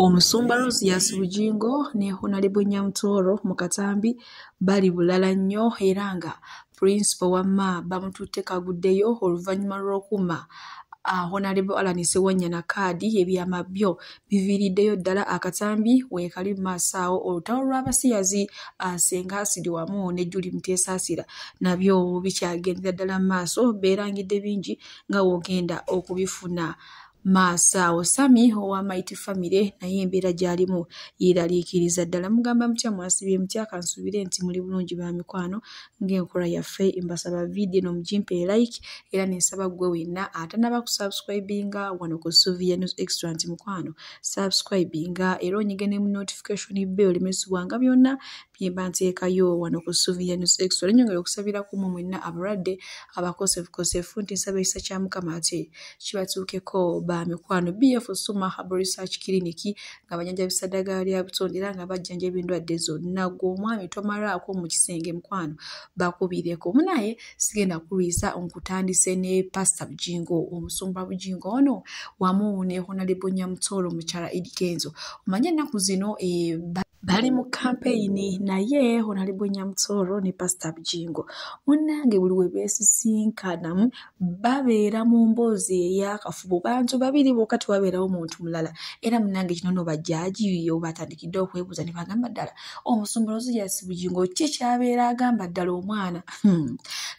Omusumba Rosias Bugingo ne Honorable Nyamutoro mu Katambi bali bulala nnyo era nga Principal wamma bamututte kaguddeyo oluvannyuma lw'okuma Honorable Alan Sewanya na kaadi ebyama byo biviiriddeyo ddala Akatambi weekali mu maaso awo olutalo lw'abasiyazi Senga Asidi wamu ne Julie Muteesaasira nabyo bikyagendera ddala mu maaso beerangidde bingi nga wogenda okubifuna Masao Sami owa Mighty Family naye embeera gy'alimu yeeraliikiriza ddala mugamba mutya mwasibye mutya kansubire nti muli bulungi ba mikwano ng'enkola yaffe mbasaba vidiyo n'omugimpe like era n'ensaba gwe wenna atanaba kusubscribinga wano ku Sylvia News Extra nti mukwano subscribinga era onyige ne mu notification bell olimesibwanga byonna bye mba nteekayo wano ku Sylvia News Extra nyongera okusabira ku mmwe mwenna abalwadde abakosefu nti nsaba ekisa kya Mukama ate kibatuukeko mikwano BF Suma Herbal Research Clinic nga banyanjabisa ddagala lya butonde era nga bajjanjaba endwadde zonna gw'omwami tomalaako mu kisenge mukwano bakubireko munaye sigenda kulwisa nkutandise ne Pastor Bugingo omusumba Bugingo ono wamu ne Honorable Nyamutoro mukyala Eddy Kenzo omanye ennaku zino bali mu campaign naye Honorable Nyamutoro ne Pastor Bugingo munnange buli we beesisinkana babeera mu mboozi ey'akafubo bantu babiri bokka tewabeerawo omuntu mulala era munnange kino no bajjaaji batandikidde okwebuuza ne bagamba ddala omusumba Rosias Bugingo ki kyabeera agamba ddala omwana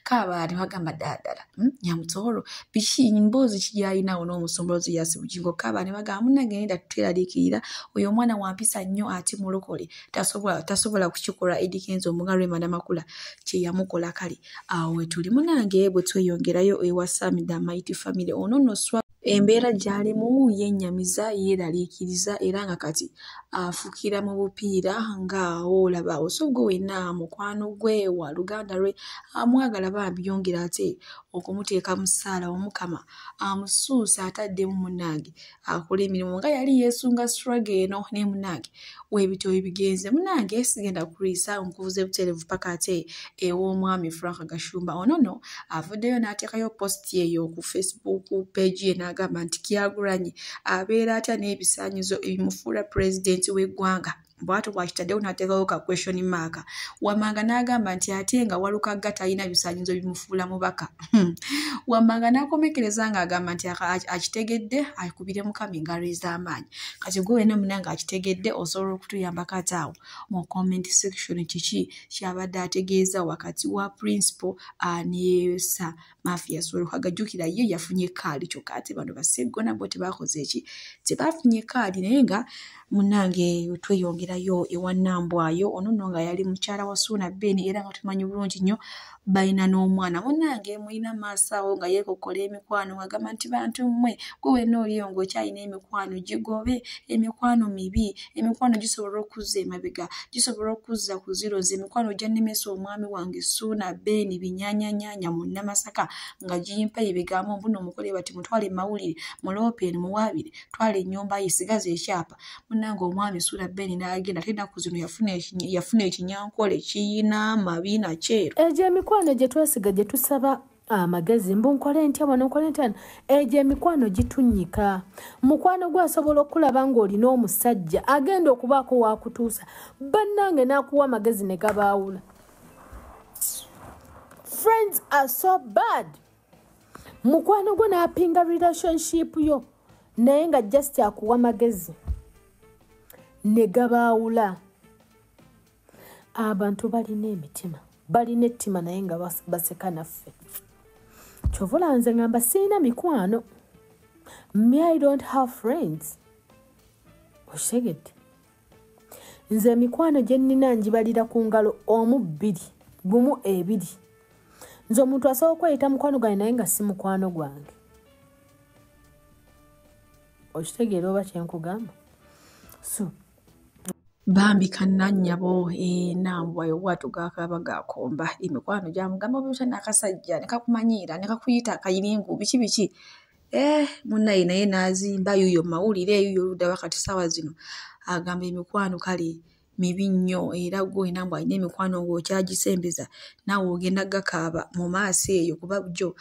kaaba ne bagamba ddala Nyamutoro biki mboozi ki gy'alinawo n'omusumba Rosias Bugingo kaaba ne bagamba munnange nenda tutweraliikirira oyo omwana wampisa nnyo ate mulokole tasobola kukikola Eddy Kenzo omugalwe Madamakula kye yamukola kale awo we tuli munnange bwe tweyongerayo ewa Samida Mighty Family ono noswa embeera gy'alimu yennyamiza yeeraliikiriza era nga kati afukira mu bupiira nga olaba osoggo wenna mukwano gwe wa luganda lwe amwagala bambi yongera ate okumuteeka mu ssaala omukama amusuusa ataddemu munnange akola emirimu nga yali yeesunga struggle eno ne munnange weebityo ebigenze munnange sigenda kulwisa nkuvuze butereevu paka ate ew'omwami Frank Gashumba onono avuddeyo n'ateekayo post eyo ku Facebook page ye n'agamba nti Kyagulanyi abeera atya n'ebisaanyizo ebimufuula pulezidenti w'eggwanga bw'ato bw'akitaddewo n'ateekawo ka question mark Wammanga n'agamba nti ate nga Walukagga talina bisaanyizo bimufuula mubaka Wammanga n'akomekereza ng'agamba nti akitegedde akubire Mukama engalo ez'amaanyi kati gwe wenna munnange akitegedde osobola okutuyambako ate awo mu comment section kiki kyabadde ategeeza wakati wa Principal ne Sir Mathias Walukagga jjukira ye yafunye kaali kyokka ate bano baseggona bo tebakoze eki tebafunye kaali naye nga munnange tweyongerayo ewa Nambwayo ono nno nga yali mukyala wa Suuna Ben era nga tumanyi bulungi nnyo balina n'omwana munnange mulina maaso awo nga yeekokkola emikwano ng'agamba nti bantu mmwe gwe wenna oliyo ng'okyalina emikwano gigobe emikwano mibi emikwano gisobola okuzza emabega gisobola okuzza ku ziro nze emikwano gya nnemesa omwami wange Suuna Ben binyaanyanyanya mu Namasaka nga gimpa ebigambo mbuno omukole bati mutwale mawulire muloopeeni muwaabire twala ennyumba ye sigaza ekyapa munnange omwami Suuna Ben n'agenda ate ennaku zino yafuna ekinyankole kiyina amabi nakyeru egyo emikwano gye twesiga gye tusaba amagezi mbunkole ntya wano nkole ntya egyo emikwano gitunnyika mukwano gwe asobola okulaba ng'olina omusajja agenda okubaako waakutuusa bannange n'akuwa amagezi ne gabaawula friends are so bad mukwano gwe n'apinga relationship yo naye nga just akuwa amagezi ne gabaawula abantu balina emitima balina ettima naye nga baseka naffe kyovula nze ngamba sirina mikwano I don't have friends okitegedde nze emikwano gye nnina ngibalira ku ngalo omu bbiri gumu ebiri nze omuntu asobola okweyita mukwano gwange naye nga si mukwano gwange okitegeera oba kyenkugamba so bambi kannannyabo Nambwayo bw'ato gaakaba gaakomba emikwano gyamugamba bw'otya n'akasajja ne kakumanyiira ne kakuyita akayiringu biki munnaye naye n'azimba yuyo mawulire yuyo oludda wakati ssaawa zino agamba emikwano kale mibi nnyo era gwe nambo alina emikwano ng'okyagisembeza naawe ogenda gakaaba mu maaso eyo kuba byo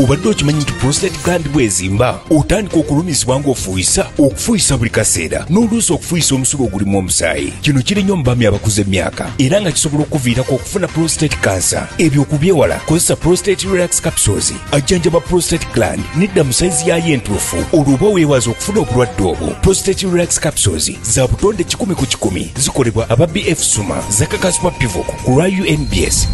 obadde okimanyi nti prostate gland bwezimba otandika okulumizibwa ng'ofuuyisa okufuuyisa buli kaseera n'oluusi okufuuyisa omusulo ogulimu omusaayi kino kiri nnyo mu baami abakuze emyaka era nga kisobola okuviirako okufuna prostate cancer ebyo okubyewala kozesa prostate relax capsules ajjanjaba prostate gland nedda mu sayizi yayo entuufu olwo oba weewaza okufuna obulwadde obwo prostate relax capsules za butonde 100 ku 100 zikolebwa aba BF Suma zakakasibwa Pivot ku lwa UNBS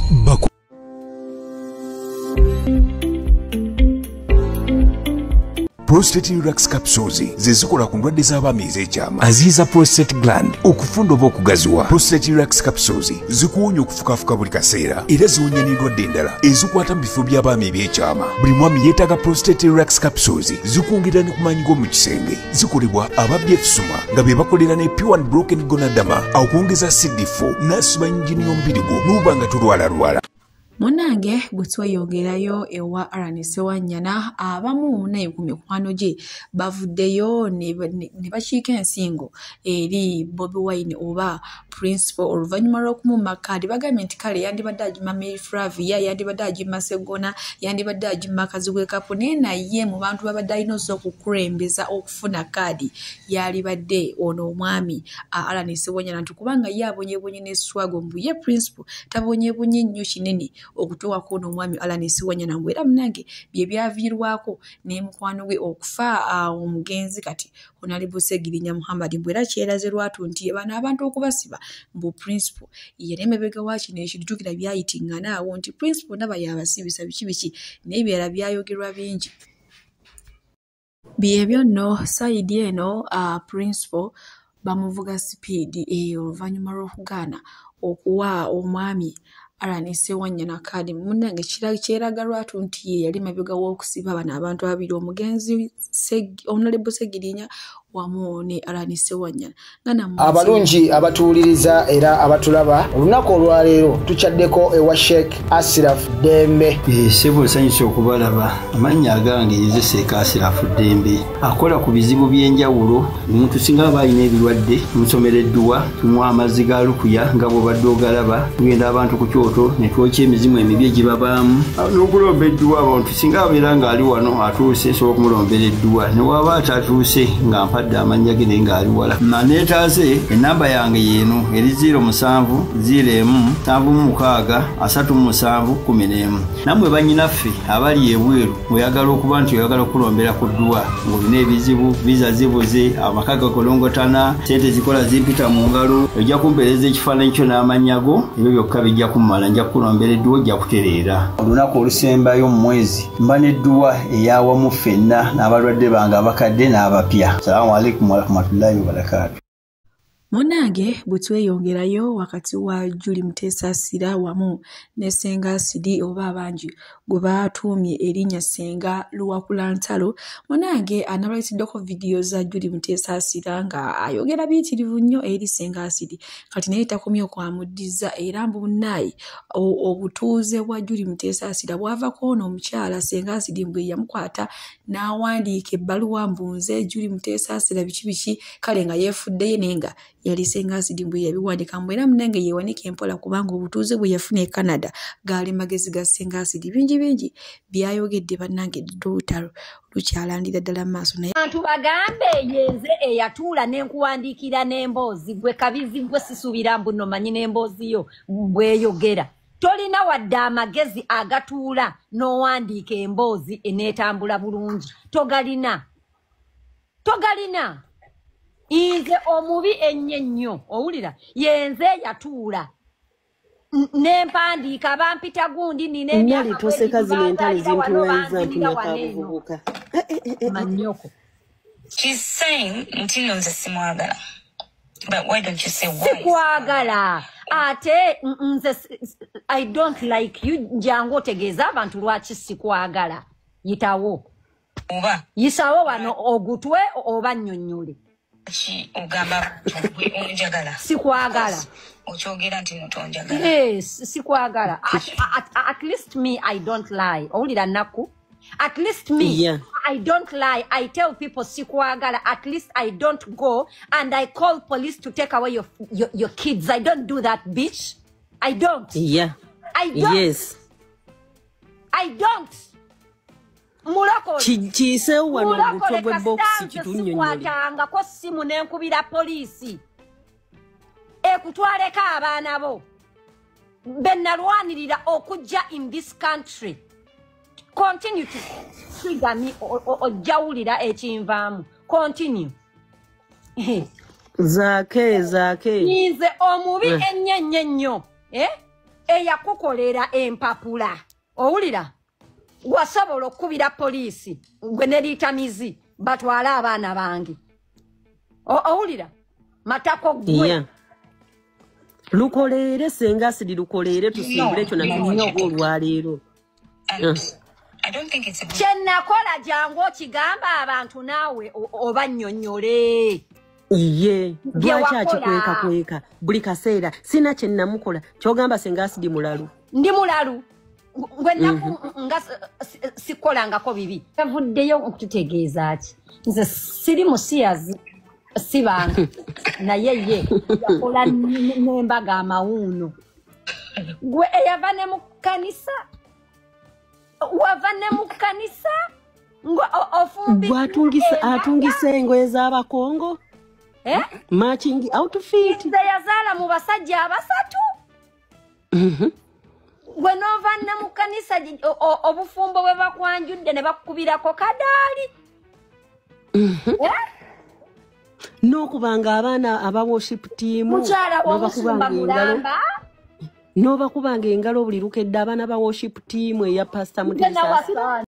Prostate relax capsules zezikola ku ndwadde z'abaami ez'ekyama aziiza prostate gland okufunda oba okugaziwa. Prostate relax capsules zikuwonya okufukafuka buli kaseera era ziwonya n'endwadde endala ezikwata mu bifo by'abaami eby'ekyama. Buli mwami yeetaaga prostate relax capsules zikwongera ne ku maanyi g'omu kisenge. Zikolebwa aba BF Suma nga be bakolera ne pure and broken gonadama okwongeza CD4 n'asiba yingini y'omubiri gwo n'oba nga tulwalalwala. Munange bwe tweyongerayo ewa Allan Ssewanyana abamu naye ku mikwano gye bavuddeyo ne bakiika ensingo eri Bobi Wine oba Principal oluvannyuma lw'okumumma kkaadi bagambye nti kale yandibadde agima Mary Flavia yandibadde agima Sseggona yandibadde agima Kazibwe Kapo naye mu bantu babadde alina okukulembeza okufuna kkaadi yalibadde ono omwami Allan Ssewanyana nti kubanga ye abonyeebonye ne Swago mbu ye Principal tabonyeebonye nnyo kinene okutoowako ono omwami Allan Ssewanyana mbwe era munange bye byaviirwako ne mukwano gwe okufa omugenzi kati Honorable Ssegirinya Muhammad mbwe era kyeraze lwatu nti bano abantu okubasiba mbu Principal yali emabega wa kino ekijjukira byayitingana awo nti Principal ndaba yabasibisa biki n'ebirala byayogerwa bingi byebyo nno sayidi eno Principal bamuvuga sipiidi eyo oluvannyuma lw'okugaana okuwa omwami Allan Ssewanyana kkaadi munnange kyeraga lwatu nti ye yali mabega w'okusiba bano abantu ababiri omugenzi Honorable Ssegirinya wamu ne Allan Ssewanyana. Abalungi abatuwuliriza era abatulaba olunaku olwaleero tukyaddeko ewa Sheikh Ashraf Dembe. Sebo sanyusa okubalaba amannya agange ye Sheikh Ashraf Dembe akola ku bizibu by'enjawulo omuntu singa aba alina ebirwadde musomereddwa tumuwa amazzi ga lukuya nga bw'obadde ogalaba tugenda abantu ku kyoto ne twokya emizimu emibi egibabaamu n'okulomba edduwa abantu singa abeera ng'ali wano atuuse sobola okumulombera edduwa ne waba atatuuse nga mpadde amanya ge ngali wala maneetaze enamba yange yeno eri 0707763711 namwe banyinaffe abali ebweru oyagala okuba nti oyagala okulombera ku dduwa ng'olina ebizibu viza zibuze amakaga kolongotana sente zikola zimpita mu ngalo ojja kumpeereza ekifaananyi kyo n'amanyago ebyo byokka bijja kummala nja kulombera edduwa ojja kutereera olunaku olusembayo mu mwezi mba n'edduwa eyawamu ffenna n'abalwadde bange abakadde n'abapya. Assalamu alaikum warahmatullahi wabarakatuh. Munange bwe tweyongerayo wakati wa Julie Muteesa Asira wamu ne Ssenga Asidi oba abangi gwe baatuumye erinnya Ssenga Luwakulantalo. Munange anabaleetiddeko vidiyo za Julie Muteesa Asira nga ayogera biyitirivu nnyo eri Ssenga Asidi kati naye takomye okwamuddiza era mbu munnayi obutuuze bwa Julie Muteesa Asira bwavako ono omukyala Ssenga Asidi mbwe yamukwata n'awandiika ebbaluwa mbunze Julie Muteesa Asira biki kale nga yeefuddeyo nenga yali Ssenga Asidi mbwe yabiwandika mbwe era munange yeewanika empola kubanga obutuuze bwe yafuna e Canada gaali magezi ga Ssenga Asidi bingi byayogedde bannange ddutalo lukyalandira ddala maaso naye abantu bagambe yenze eyatuula n'enkuwandiikira n'emboozi gwe kabizi gwe sisuubira mbu nno manyi n'emboozi yo bweyogera tolina wadde amagezi agatuula n'owandiika emboozi eneetambula bulungi togalina inze omubi ennyo owulira yenze yatuula nempandiika bampita gundi nina emyaka toseka zino entale zintuwayiza ntunyaka buvubuka manyoko. She's saying nti nze simwagala. But why don't you say why? Sikwagala. Ate nze I don't like you njango tegeeza abantu lwaki sikwagala. Yitawo. Oba. Yisawo wano ogutwe oba nnyonnyole. Ogamba onjagala. Sikwagala. Ochogera nti notonjagala. Yes, sikwagala. At least me I don't lie. Owulira nnaku At least me, Yeah. I don't lie. I tell people sikwagala. At least I don't go and I call police to take away your kids. I don't do that, bitch. I don't. Yeah. I don't. Yes. I don't. Muloko. Chise wano Muloko gwe box chitunyonyoli. Sikwatanga ko simu nenkubira polisi. Ekutwaleka abaana bo. Benalwanirira okujja in this country. Continue to trigger me or jawulira ekinvaamu. Continue. Zake. Nze omubi ennyo nnyo. Eyakukolera empapula. Owulira? Wasobola okubira poliisi. Gwe ne litamizi batwale abaana bange. Owulira? Matako gwe. Yeah. Lukolere senga sidi lukolere tusimbule ekyo nakyo olwaleero. I don't think it's a good Kyennakola jangu okigamba abantu naawe obannyonnyole. Iye, lwaki akikweka buli kaseera sina kye namukola kyogamba senga asidi mulalu. Ndi mulalu. Gwe naku nga sikolangako bibi. Yavuddeyo okututegeeza ki? Nze siri musiyazi sibanga naye ye yakola n'embaga amawuuno. Gwe eyava ne mu kkanisa. Wava ne mu kkanisa ofumbi atungisa engoye z'abakongo matching outfit nze yazaala mu basajja abasatu gwe nova ne mu kkanisa obufumbo bwe bakwanjudde ne bakukubirako kadaali n'okubanga abaana aba worship team mukyala w'omusumba mulamba n'obakubanga engalo buli lukedde abaana ba worship team eya pastor Mutesa